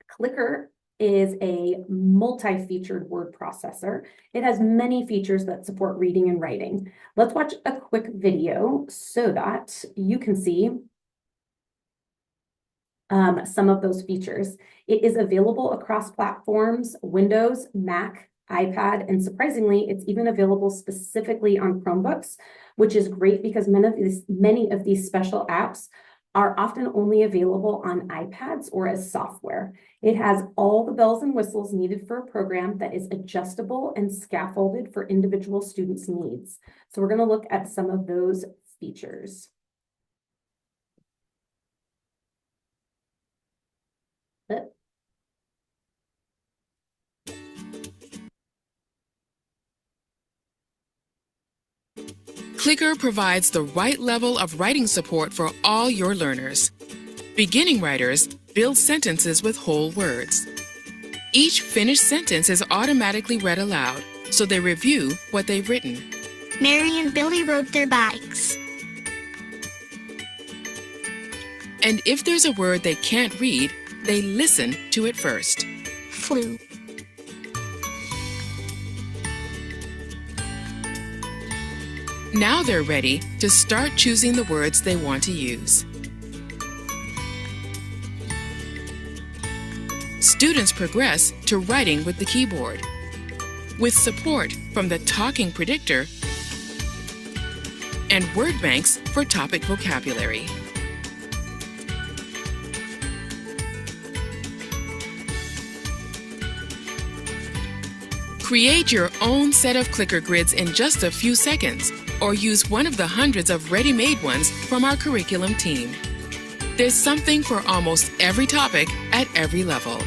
Clicker is a multi-featured word processor. It has many features that support reading and writing. Let's watch a quick video so that you can see some of those features. It is available across platforms, Windows, Mac, iPad, and surprisingly, it's even available specifically on Chromebooks, which is great because many of these special apps are often only available on iPads or as software. It has all the bells and whistles needed for a program that is adjustable and scaffolded for individual students' needs. So we're going to look at some of those features. Clicker provides the right level of writing support for all your learners. Beginning writers build sentences with whole words. Each finished sentence is automatically read aloud, so they review what they've written. Mary and Billy rode their bikes. And if there's a word they can't read, they listen to it first. Flew. Now they're ready to start choosing the words they want to use. Students progress to writing with the keyboard, with support from the talking predictor and word banks for topic vocabulary. Create your own set of clicker grids in just a few seconds, or use one of the hundreds of ready-made ones from our curriculum team. There's something for almost every topic at every level.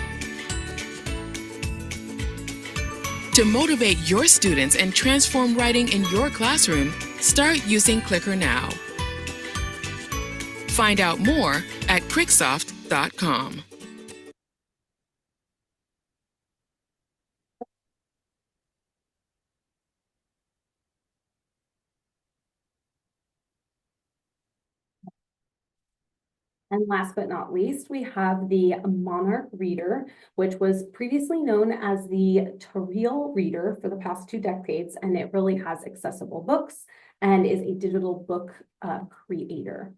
To motivate your students and transform writing in your classroom, start using Clicker now. Find out more at cricksoft.com. And last but not least, we have the Monarch Reader, which was previously known as the Toriel Reader for the past 2 decades, and it really has accessible books and is a digital book creator.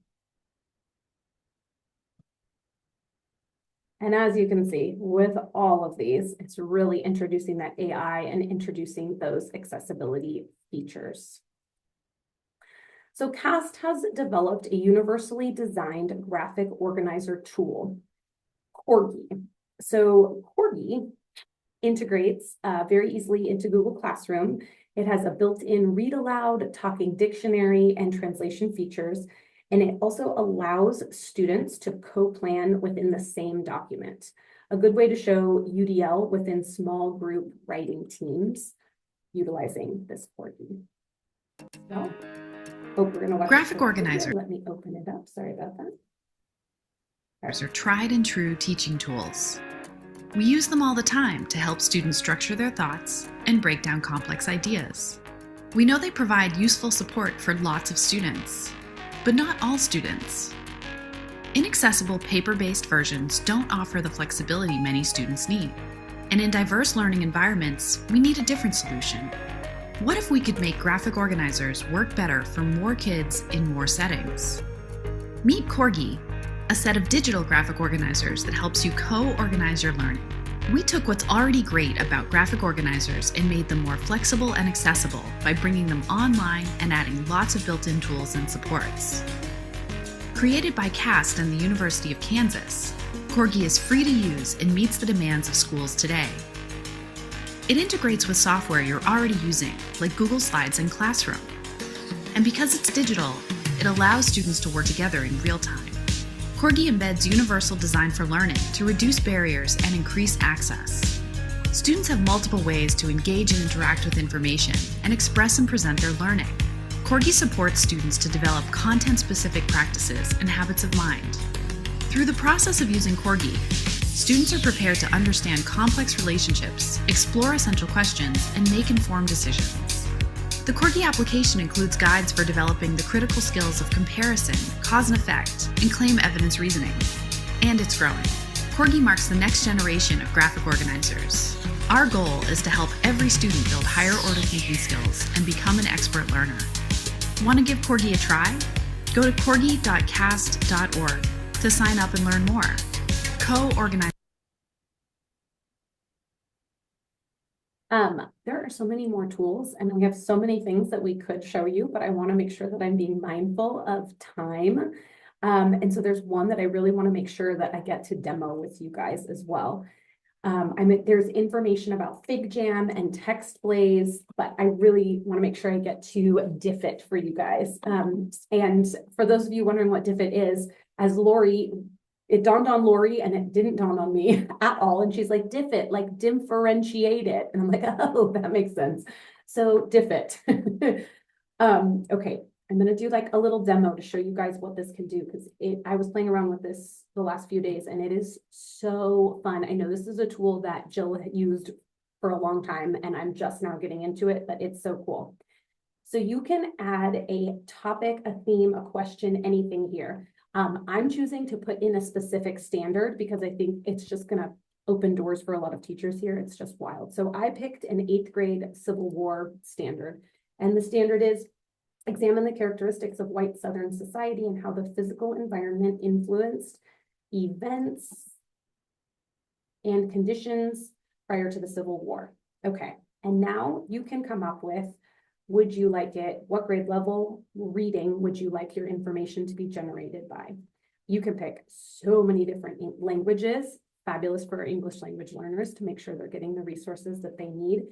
And as you can see, with all of these, it's really introducing that AI and introducing those accessibility features. So CAST has developed a universally designed graphic organizer tool, Corgi. So Corgi integrates very easily into Google Classroom. It has a built-in read aloud, talking dictionary, and translation features. And it also allows students to co-plan within the same document. A good way to show UDL within small group writing teams utilizing this Corgi. So, hope we're going to watch Graphic organizer. Let me open it up. Sorry about that. are tried and true teaching tools. We use them all the time to help students structure their thoughts and break down complex ideas. We know they provide useful support for lots of students, but not all students. Inaccessible paper-based versions don't offer the flexibility many students need. And in diverse learning environments, we need a different solution. What if we could make graphic organizers work better for more kids in more settings? Meet Corgi, a set of digital graphic organizers that helps you co-organize your learning. We took what's already great about graphic organizers and made them more flexible and accessible by bringing them online and adding lots of built-in tools and supports. Created by CAST and the University of Kansas, Corgi is free to use and meets the demands of schools today. It integrates with software you're already using, like Google Slides and Classroom. And because it's digital, it allows students to work together in real time. Corgi embeds universal design for learning to reduce barriers and increase access. Students have multiple ways to engage and interact with information and express and present their learning. Corgi supports students to develop content-specific practices and habits of mind. Through the process of using Corgi, students are prepared to understand complex relationships, explore essential questions, and make informed decisions. The Corgi application includes guides for developing the critical skills of comparison, cause and effect, and claim evidence reasoning. And it's growing. Corgi marks the next generation of graphic organizers. Our goal is to help every student build higher order thinking skills and become an expert learner. Want to give Corgi a try? Go to corgi.cast.org to sign up and learn more. Co-organize. There are so many more tools and we have so many things that we could show you, but I want to make sure that I'm being mindful of time. And so there's one that I really want to make sure that I get to demo with you guys as well. There's information about FigJam and TextBlaze, but I really want to make sure I get to Diffit for you guys. And for those of you wondering what Diffit is, as Lori, it dawned on Lori and it didn't dawn on me at all. And she's like, Diffit, like differentiate it. And I'm like, oh, that makes sense. So Diffit. Okay, I'm gonna do like a little demo to show you guys what this can do because I was playing around with this the last few days and it is so fun. I know this is a tool that Jill had used for a long time and I'm just now getting into it, but it's so cool. So you can add a topic, a theme, a question, anything here. I'm choosing to put in a specific standard because I think it's just gonna open doors for a lot of teachers here. It's just wild. So I picked an 8th grade Civil War standard. And the standard is examine the characteristics of white Southern society and how the physical environment influenced events and conditions prior to the Civil War. Okay, and now you can come up with, would you like it, what grade level reading would you like your information to be generated by? You can pick so many different languages, fabulous for our English language learners to make sure they're getting the resources that they need.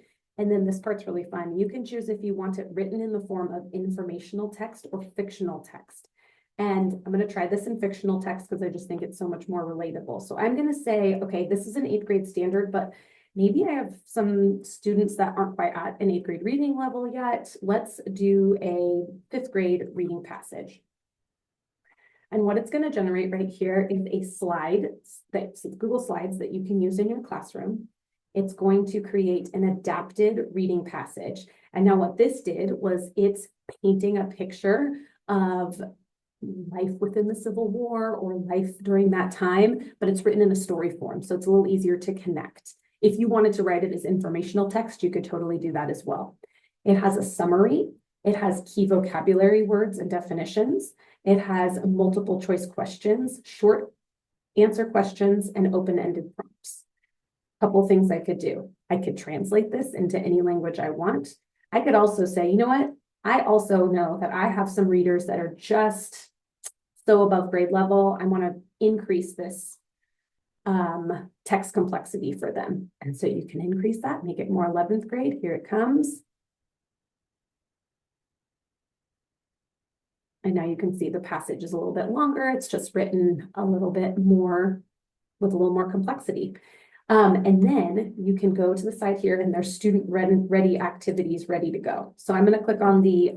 And then this part's really fun. You can choose if you want it written in the form of informational text or fictional text. And I'm going to try this in fictional text because I just think it's so much more relatable. So I'm going to say, okay, this is an 8th grade standard, but maybe I have some students that aren't quite at an 8th grade reading level yet. Let's do a 5th grade reading passage. And what it's going to generate right here is a slide, that's Google Slides that you can use in your classroom. It's going to create an adapted reading passage. And now what this did was it's painting a picture of life within the Civil War or life during that time, but it's written in a story form. So it's a little easier to connect. If you wanted to write it as informational text, you could totally do that as well. It has a summary. It has key vocabulary words and definitions. It has multiple choice questions, short answer questions, and open-ended prompts. Couple things I could do. I could translate this into any language I want. I could also say, you know what? I also know that I have some readers that are just so above grade level. I want to increase this text complexity for them. And so you can increase that, make it more 11th grade. Here it comes. And now you can see the passage is a little bit longer. It's just written a little bit more with a little more complexity. And then you can go to the side here and there's student ready activities ready to go. So I'm going to click on the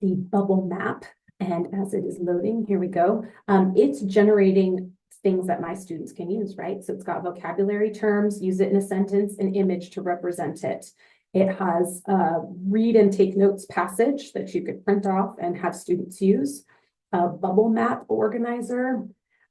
bubble map And as it is loading, here we go. It's generating things that my students can use, right? So it's got vocabulary terms, use it in a sentence, an image to represent it. It has a read and take notes passage that you could print off and have students use. A bubble map organizer.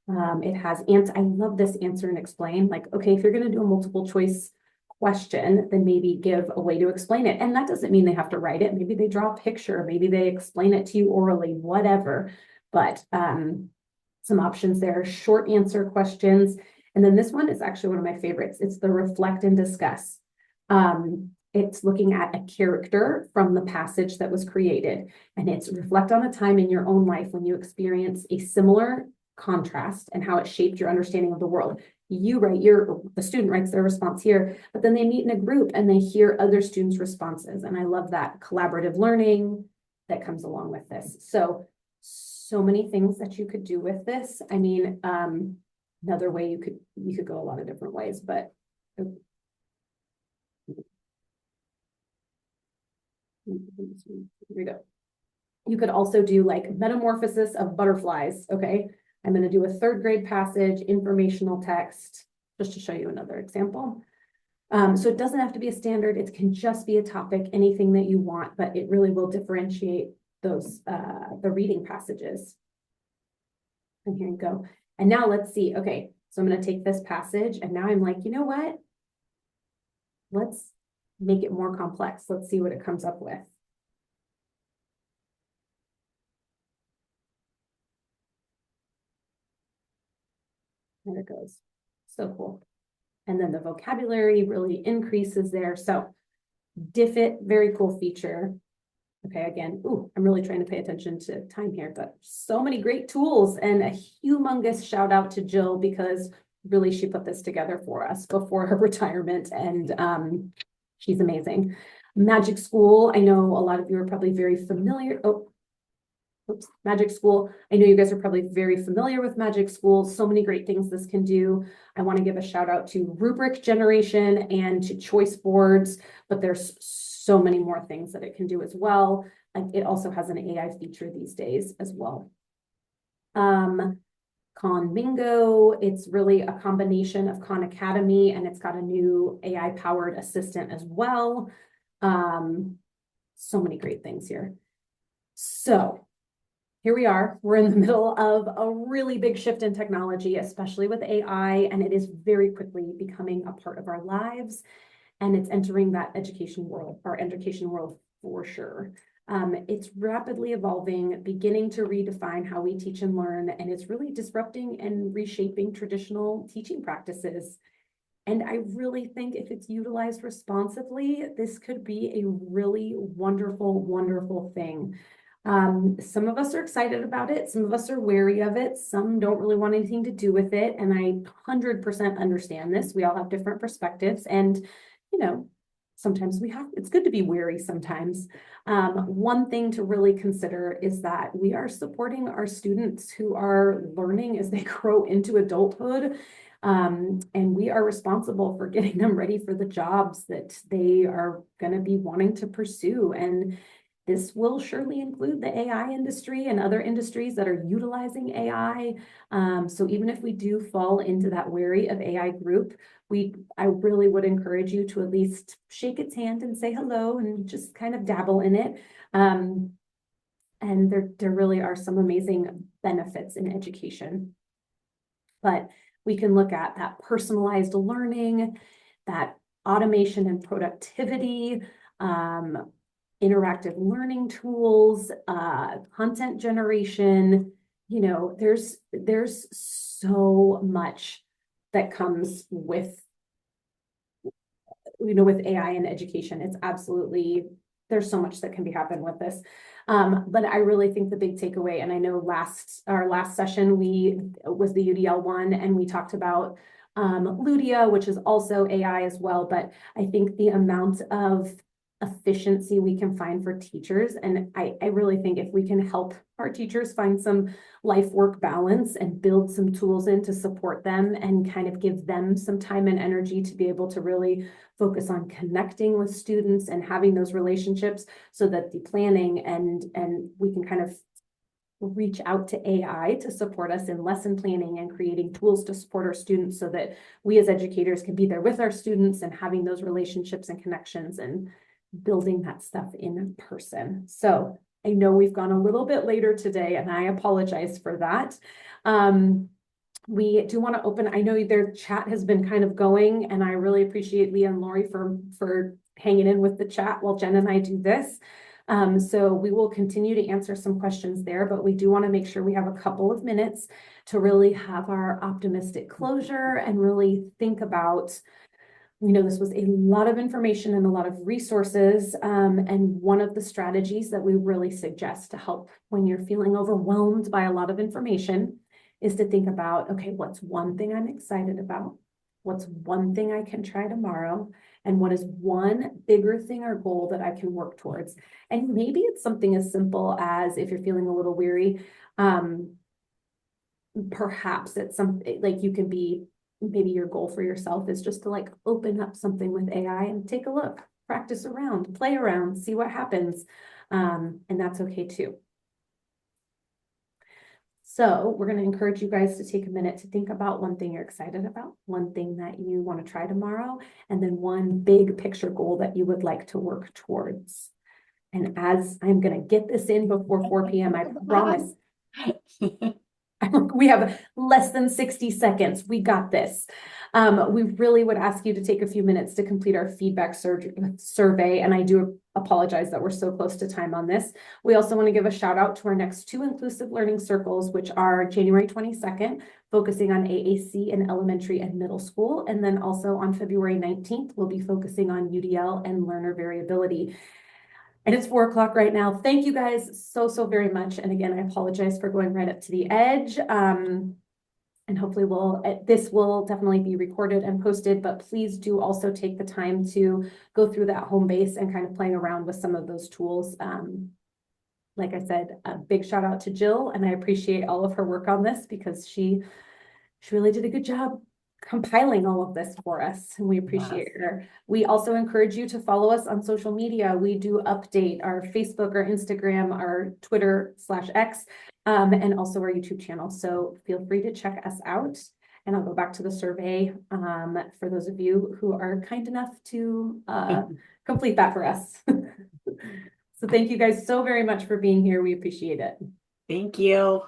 It has I love this answer and explain. Like, okay, if you're going to do a multiple choice question, then maybe give a way to explain it. And that doesn't mean they have to write it. Maybe they draw a picture, maybe they explain it to you orally, whatever. But some options there, short answer questions. And then this one is actually one of my favorites. It's the reflect and discuss. It's looking at a character from the passage that was created, and it's reflect on a time in your own life when you experience a similar contrast and how it shaped your understanding of the world. You write the student writes their response here, but then they meet in a group and they hear other students' responses. And I love that collaborative learning that comes along with this. So many things that you could do with this. I mean, another way you could go a lot of different ways, but here we go. You could also do like metamorphosis of butterflies. Okay. I'm going to do a 3rd grade passage, informational text, just to show you another example. So it doesn't have to be a standard. It can just be a topic, anything that you want, but it really will differentiate those, the reading passages. And here you go. And now let's see. Okay. So I'm going to take this passage and now I'm like, you know what? Let's make it more complex. Let's see what it comes up with. There it goes. So cool. And then the vocabulary really increases there. So Diffit, very cool feature. Okay, again, I'm really trying to pay attention to time here, but so many great tools, and a humongous shout out to Jill because really she put this together for us before her retirement, and she's amazing. Magic School, I know a lot of you are probably very familiar. Magic School. I know you guys are probably very familiar with Magic School. So many great things this can do. I want to give a shout out to rubric generation and to choice boards, but there's so many more things that it can do as well. Like it also has an AI feature these days as well. Khan Mingo, it's really a combination of Khan Academy, and it's got a new AI powered assistant as well. So many great things here. So here we are. We're in the middle of a really big shift in technology, especially with AI, and it is very quickly becoming a part of our lives, and it's entering that education world, our education world for sure. It's rapidly evolving, beginning to redefine how we teach and learn, and it's really disrupting and reshaping traditional teaching practices. And I really think if it's utilized responsibly, this could be a really wonderful, wonderful thing. Some of us are excited about it. Some of us are wary of it. Some don't really want anything to do with it. And I 100% understand this. We all have different perspectives. And, you know, sometimes it's good to be wary sometimes. One thing to really consider is that we are supporting our students who are learning as they grow into adulthood. And we are responsible for getting them ready for the jobs that they are going to be wanting to pursue. And this will surely include the AI industry and other industries that are utilizing AI. So even if we do fall into that wary of AI group, I really would encourage you to at least shake its hand and say hello and just kind of dabble in it. And there really are some amazing benefits in education. But we can look at that personalized learning, that automation and productivity, interactive learning tools, content generation. You know, there's so much that comes with, with AI in education. It's absolutely, there's so much that can be happening with this. But I really think the big takeaway, and I know our last session was the UDL one, and we talked about Ludia, which is also AI as well. But I think the amount of efficiency we can find for teachers, and I really think if we can help our teachers find some life work balance and build some tools in to support them and kind of give them some time and energy to be able to really focus on connecting with students and having those relationships, so that the planning and we can kind of reach out to AI to support us in lesson planning and creating tools to support our students so that we as educators can be there with our students and having those relationships and connections and building that stuff in person. So I know we've gone a little bit later today, and I apologize for that. We do want to open, I know their chat has been kind of going, and I really appreciate Leah and Lori for hanging in with the chat while Jen and I do this. So we will continue to answer some questions there, but we do want to make sure we have a couple of minutes to really have our optimistic closure and really think about, this was a lot of information and a lot of resources. And one of the strategies that we really suggest to help when you're feeling overwhelmed by a lot of information is to think about, okay, what's one thing I'm excited about? What's one thing I can try tomorrow? And what is one bigger thing or goal that I can work towards? And maybe it's something as simple as, if you're feeling a little weary, perhaps it's something like you can be, maybe your goal for yourself is just to like open up something with AI and take a look, practice around, play around, see what happens. And that's okay too. So we're going to encourage you guys to take a minute to think about one thing you're excited about, one thing that you want to try tomorrow, and then one big picture goal that you would like to work towards. And as I'm going to get this in before 4 p.m., I promise. We have less than 60 seconds. We got this. We really would ask you to take a few minutes to complete our feedback survey. And I do apologize that we're so close to time on this. We also want to give a shout out to our next 2 inclusive learning circles, which are January 22nd, focusing on AAC in elementary and middle school. And then also on February 19th, we'll be focusing on UDL and learner variability. And it's 4 o'clock right now. Thank you guys so very much. And again, I apologize for going right up to the edge. And hopefully this will definitely be recorded and posted, but please do also take the time to go through that home base and kind of playing around with some of those tools. Like I said, a big shout out to Jill, and I appreciate all of her work on this because she really did a good job compiling all of this for us, and we appreciate her. We also encourage you to follow us on social media. We do update our Facebook, our Instagram, our Twitter/X, and also our YouTube channel. So feel free to check us out. And I'll go back to the survey for those of you who are kind enough to complete that for us. So thank you guys so very much for being here. We appreciate it. Thank you.